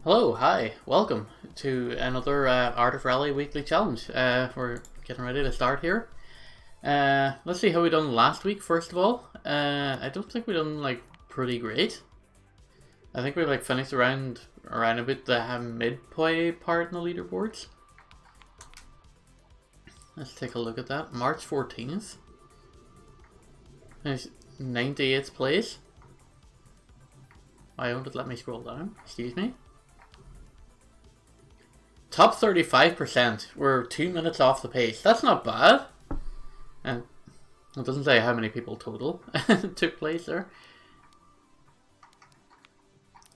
Hello, hi, welcome to another Art of Rally weekly challenge. We're getting ready to start here. Let's see how we done last week. First of all, I don't think we done like pretty great. I think we like finished around a bit the midway part in the leaderboards. Let's take a look at that. March 14th. Finished 98th place. Why won't it let me scroll down? Excuse me. Top 35%. We're 2 minutes off the pace. That's not bad. And it doesn't say how many people total took place there.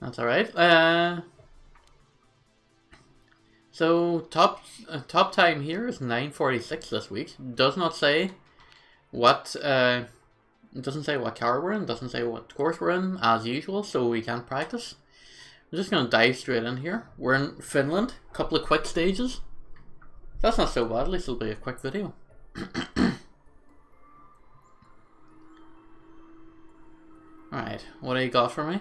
That's alright. So top time here is 9:46 this week. Does not say what it doesn't say what car we're in, doesn't say what course we're in as usual, so we can't practice. I'm just going to dive straight in here. We're in Finland, a couple of quick stages. That's not so bad, at least it'll be a quick video. Alright, what do you got for me?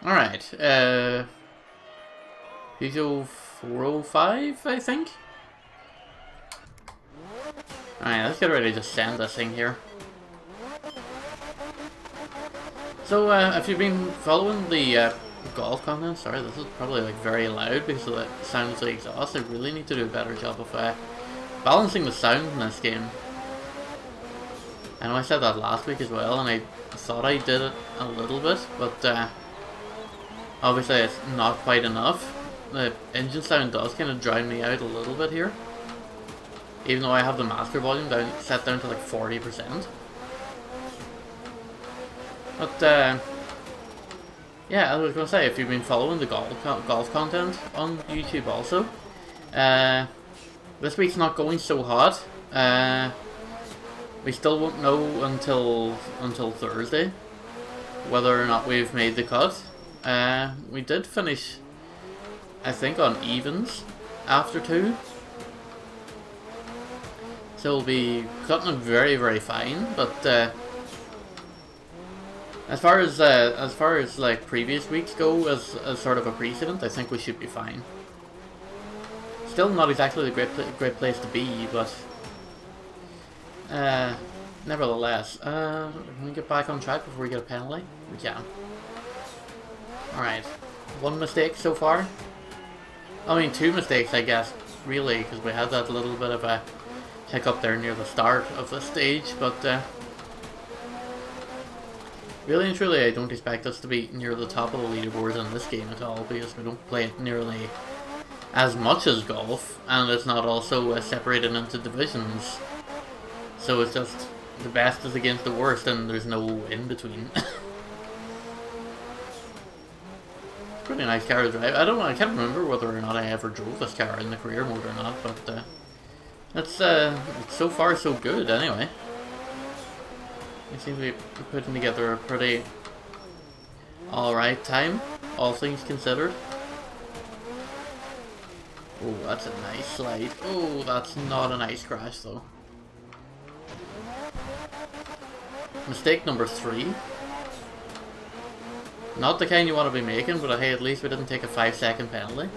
Alright, Peugeot 405, I think? Alright, let's get ready to send this thing here. So, if you've been following the golf content, sorry, this is probably like very loud because of the sound of the exhaust. I really need to do a better job of balancing the sound in this game. I know I said that last week as well, and I thought I did it a little bit, but obviously it's not quite enough. The engine sound does kind of drown me out a little bit here, even though I have the master volume set down to like 40%. But yeah, I was going to say, if you've been following the golf content on YouTube also, this week's not going so hot. We still won't know until Thursday whether or not we've made the cut. We did finish, I think, on evens after 2. So we'll be cutting it very, very fine, but as far as like previous weeks go, as sort of a precedent, I think we should be fine. Still not exactly the great place to be, but nevertheless, can we get back on track before we get a penalty? We can. Alright, 1 mistake so far. I mean 2 mistakes, I guess, really, because we had that little bit of a hiccup there near the start of the stage, but really and truly, I don't expect us to be near the top of the leaderboards in this game at all, because we don't play it nearly as much as golf, and it's not also separated into divisions. So it's just the best is against the worst, and there's no in between. Pretty nice car to drive. I can't remember whether or not I ever drove this car in the career mode or not, but it's so far so good anyway. We seem to be putting together a pretty alright time, all things considered. Oh, that's a nice slide. Oh, that's not a nice crash though. Mistake number 3. Not the kind you want to be making, but hey, at least we didn't take a 5-second penalty.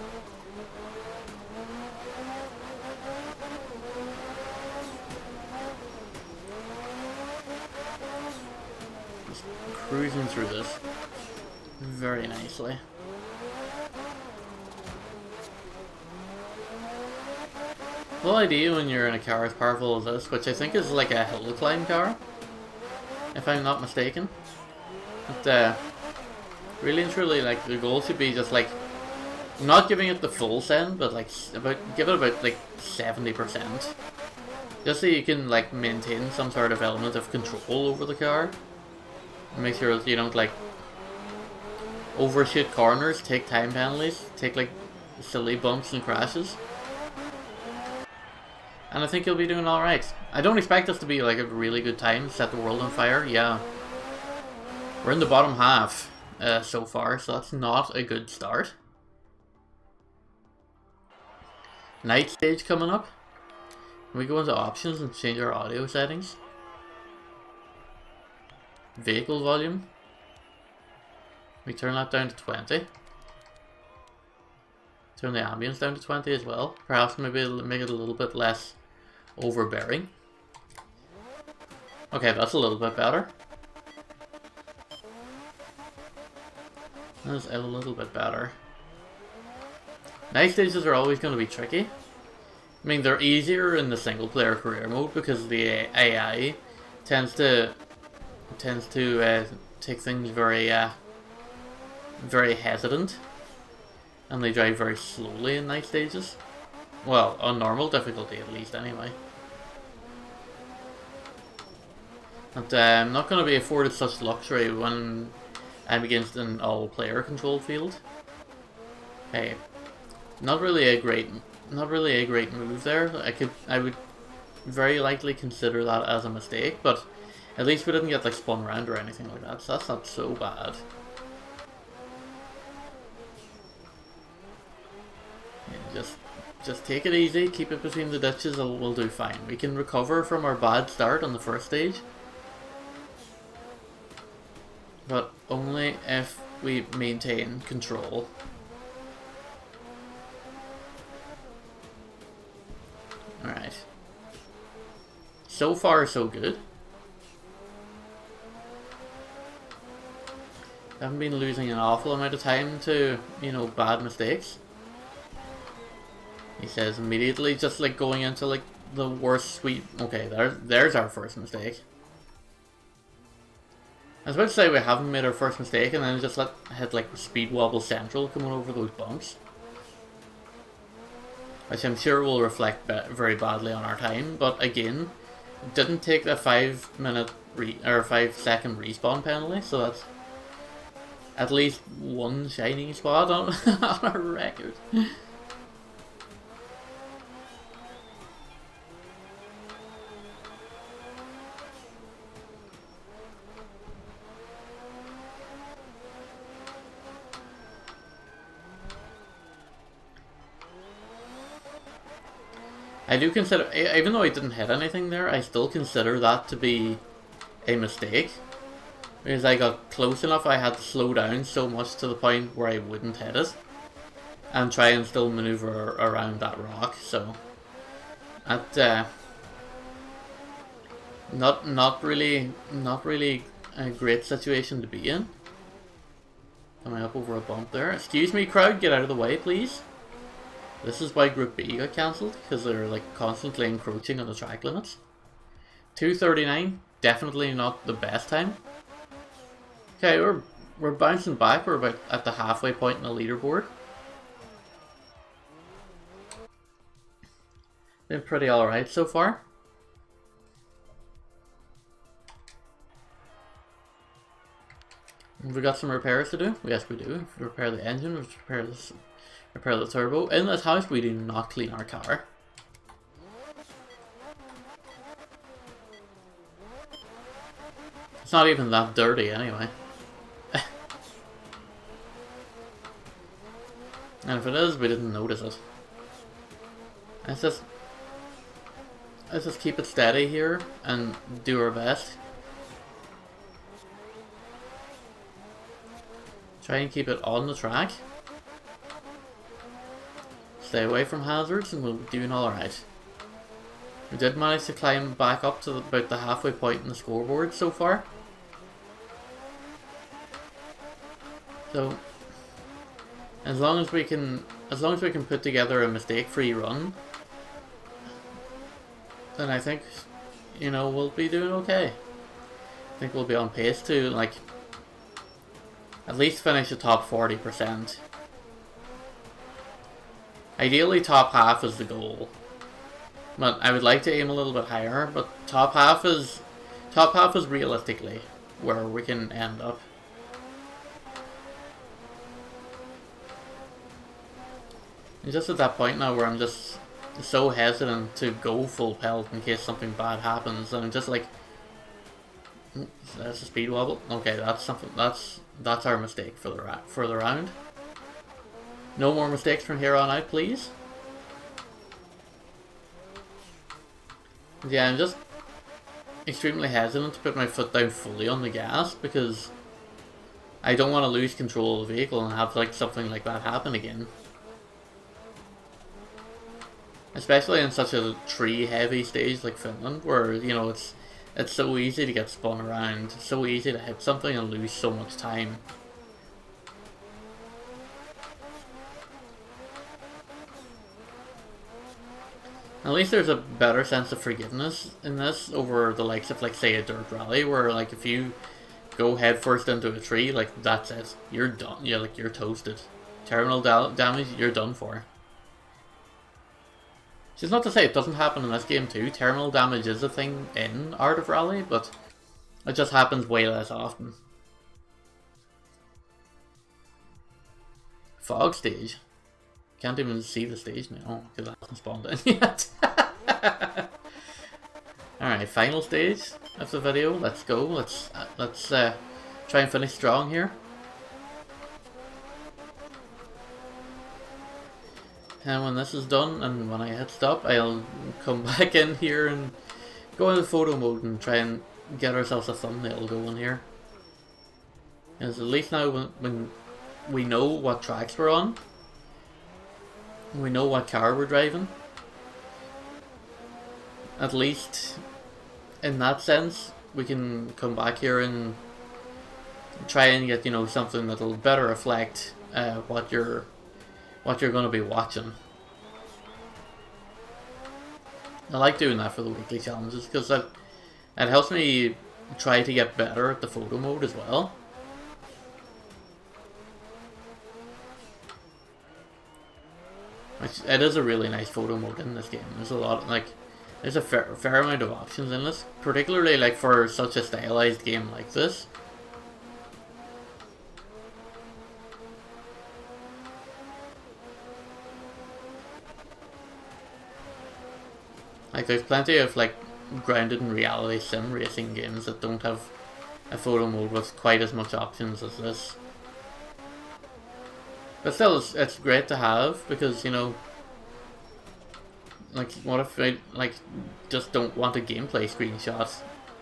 Cruising through this very nicely. The whole idea when you're in a car as powerful as this, which I think is like a hill climb car, if I'm not mistaken, but really and truly, like, the goal should be just like not giving it the full send, but like give it about like 70%, just so you can like maintain some sort of element of control over the car. Make sure you don't like overshoot corners, take time penalties, take like silly bumps and crashes. And I think you'll be doing alright. I don't expect us to be like a really good time, set the world on fire, yeah. We're in the bottom half so far, so that's not a good start. Night stage coming up. Can we go into options and change our audio settings? Vehicle volume. We turn that down to 20. Turn the ambience down to 20 as well. Perhaps maybe make it a little bit less overbearing. Okay, that's a little bit better. That's a little bit better. Night stages are always going to be tricky. I mean, they're easier in the single player career mode because the AI tends to take things very very hesitant, and they drive very slowly in night stages. Well, on normal difficulty at least, anyway. And I'm not going to be afforded such luxury when I'm against an all-player controlled field. Hey, not really a great move there. I would very likely consider that as a mistake, but at least we didn't get like spun around or anything like that, so that's not so bad. Yeah, just take it easy, keep it between the ditches, and we'll do fine. We can recover from our bad start on the first stage, but only if we maintain control. Alright. So far, so good. I haven't been losing an awful amount of time to, you know, bad mistakes. He says immediately, just like going into like the worst sweep. Okay, there's our first mistake. I was about to say we haven't made our first mistake and then just hit like speed wobble central coming over those bumps, which I'm sure will reflect very badly on our time. But again, didn't take the 5 minute or 5 second respawn penalty, so that's at least one shiny spot on on our record. I do consider, even though I didn't hit anything there, I still consider that to be a mistake. Because I got close enough, I had to slow down so much to the point where I wouldn't hit it. And try and still maneuver around that rock, so... That, not really a great situation to be in. Coming up over a bump there. Excuse me, crowd, get out of the way, please. This is why Group B got cancelled, because they're like constantly encroaching on the track limits. 2:39, definitely not the best time. Okay, we're bouncing back. We're about at the halfway point in the leaderboard. Been pretty alright so far. Have we got some repairs to do? Yes, we do. We repair the engine, we repair the turbo. In this house, we do not clean our car. It's not even that dirty anyway. And if it is, we didn't notice it. Let's just keep it steady here and do our best. Try and keep it on the track. Stay away from hazards and we'll be doing alright. We did manage to climb back up to about the halfway point in the scoreboard so far. So as long as we can put together a mistake-free run, then I think, you know, we'll be doing okay. I think we'll be on pace to like at least finish the top 40%. Ideally top half is the goal. But I would like to aim a little bit higher, but top half is realistically where we can end up. And just at that point now where I'm just so hesitant to go full pelt in case something bad happens, and I'm just like, that's a speed wobble. Okay, that's something. That's our mistake for the round. No more mistakes from here on out, please. Yeah, I'm just extremely hesitant to put my foot down fully on the gas because I don't want to lose control of the vehicle and have like something like that happen again. Especially in such a tree-heavy stage like Finland, where, you know, it's so easy to get spun around, so easy to hit something and lose so much time. At least there's a better sense of forgiveness in this over the likes of, like, say, a dirt rally, where, like, if you go headfirst into a tree, like, that's it. You're done. Yeah, like, you're toasted. Terminal damage, you're done for. Which is not to say it doesn't happen in this game too. Terminal damage is a thing in Art of Rally, but it just happens way less often. Fog stage. Can't even see the stage now because it hasn't spawned in yet. Alright, final stage of the video. Let's go. Let's try and finish strong here. And when this is done, and when I hit stop, I'll come back in here and go into photo mode and try and get ourselves a thumbnail going here. Because at least now when we know what tracks we're on, we know what car we're driving, at least in that sense, we can come back here and try and get, you know, something that'll better reflect what you're going to be watching. I like doing that for the weekly challenges because it helps me try to get better at the photo mode as well. It is a really nice photo mode in this game. There's a lot, like, there's a fair amount of options in this, particularly like for such a stylized game like this. Like, there's plenty of, like, grounded in reality sim racing games that don't have a photo mode with quite as much options as this. But still, it's great to have, because, you know, like, what if I, like, just don't want a gameplay screenshot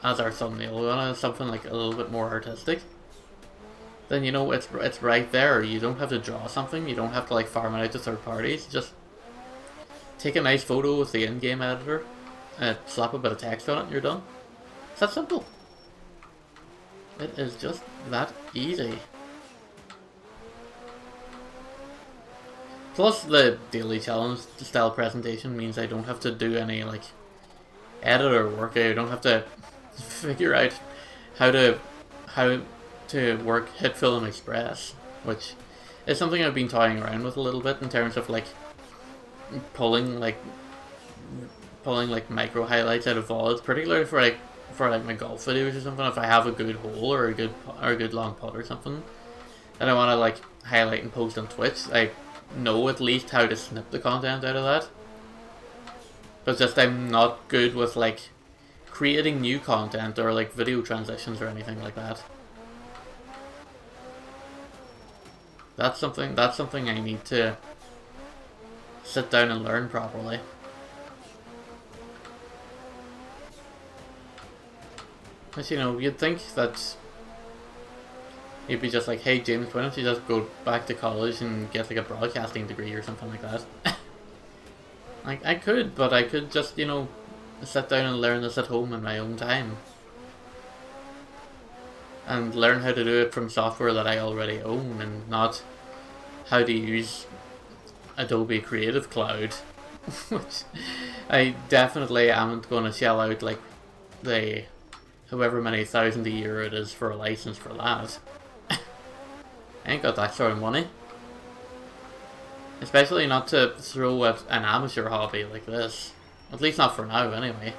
as our thumbnail? We want something, like, a little bit more artistic. Then, you know, it's right there. You don't have to draw something. You don't have to, like, farm it out to third parties. Just take a nice photo with the in-game editor, slap a bit of text on it, and you're done. It's that simple. It is just that easy. Plus, the daily challenge style presentation means I don't have to do any, like, editor work. I don't have to figure out how to work HitFilm Express, which is something I've been toying around with a little bit in terms of, like, pulling micro highlights out of VODs, particularly for my golf videos or something. If I have a good hole or a good long putt or something that I want to, like, highlight and post on Twitch, I know at least how to snip the content out of that. But just I'm not good with, like, creating new content or, like, video transitions or anything like that. That's something I need to sit down and learn properly. But, you know, you'd think that you'd be just like, hey James, why don't you just go back to college and get, like, a broadcasting degree or something like that. Like, I could, but I could just, you know, sit down and learn this at home in my own time. And learn how to do it from software that I already own, and not how to use Adobe Creative Cloud, which I definitely amn't going to shell out, like, the however many thousand a year it is for a license for that. I ain't got that sort of money. Especially not to throw at an amateur hobby like this. At least not for now, anyway.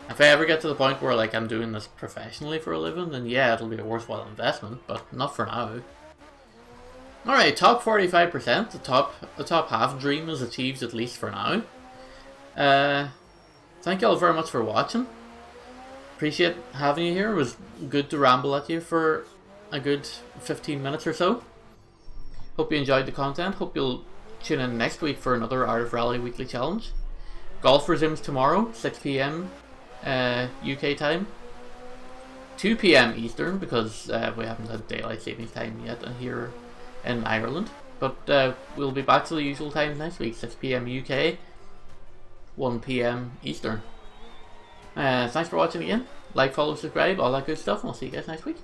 If I ever get to the point where, like, I'm doing this professionally for a living, then yeah, it'll be a worthwhile investment, but not for now. Alright, top 45%, the top half dream is achieved, at least for now. Thank you all very much for watching. Appreciate having you here. It was good to ramble at you for a good 15 minutes or so. Hope you enjoyed the content. Hope you'll tune in next week for another Art of Rally Weekly Challenge. Golf resumes tomorrow, 6 PM UK time. 2 p.m. Eastern, because we haven't had daylight savings time yet here in Ireland. But we'll be back to the usual time next week, 6 p.m. UK, 1 p.m. Eastern. Thanks for watching again. Like, follow, subscribe, all that good stuff, and we'll see you guys next week.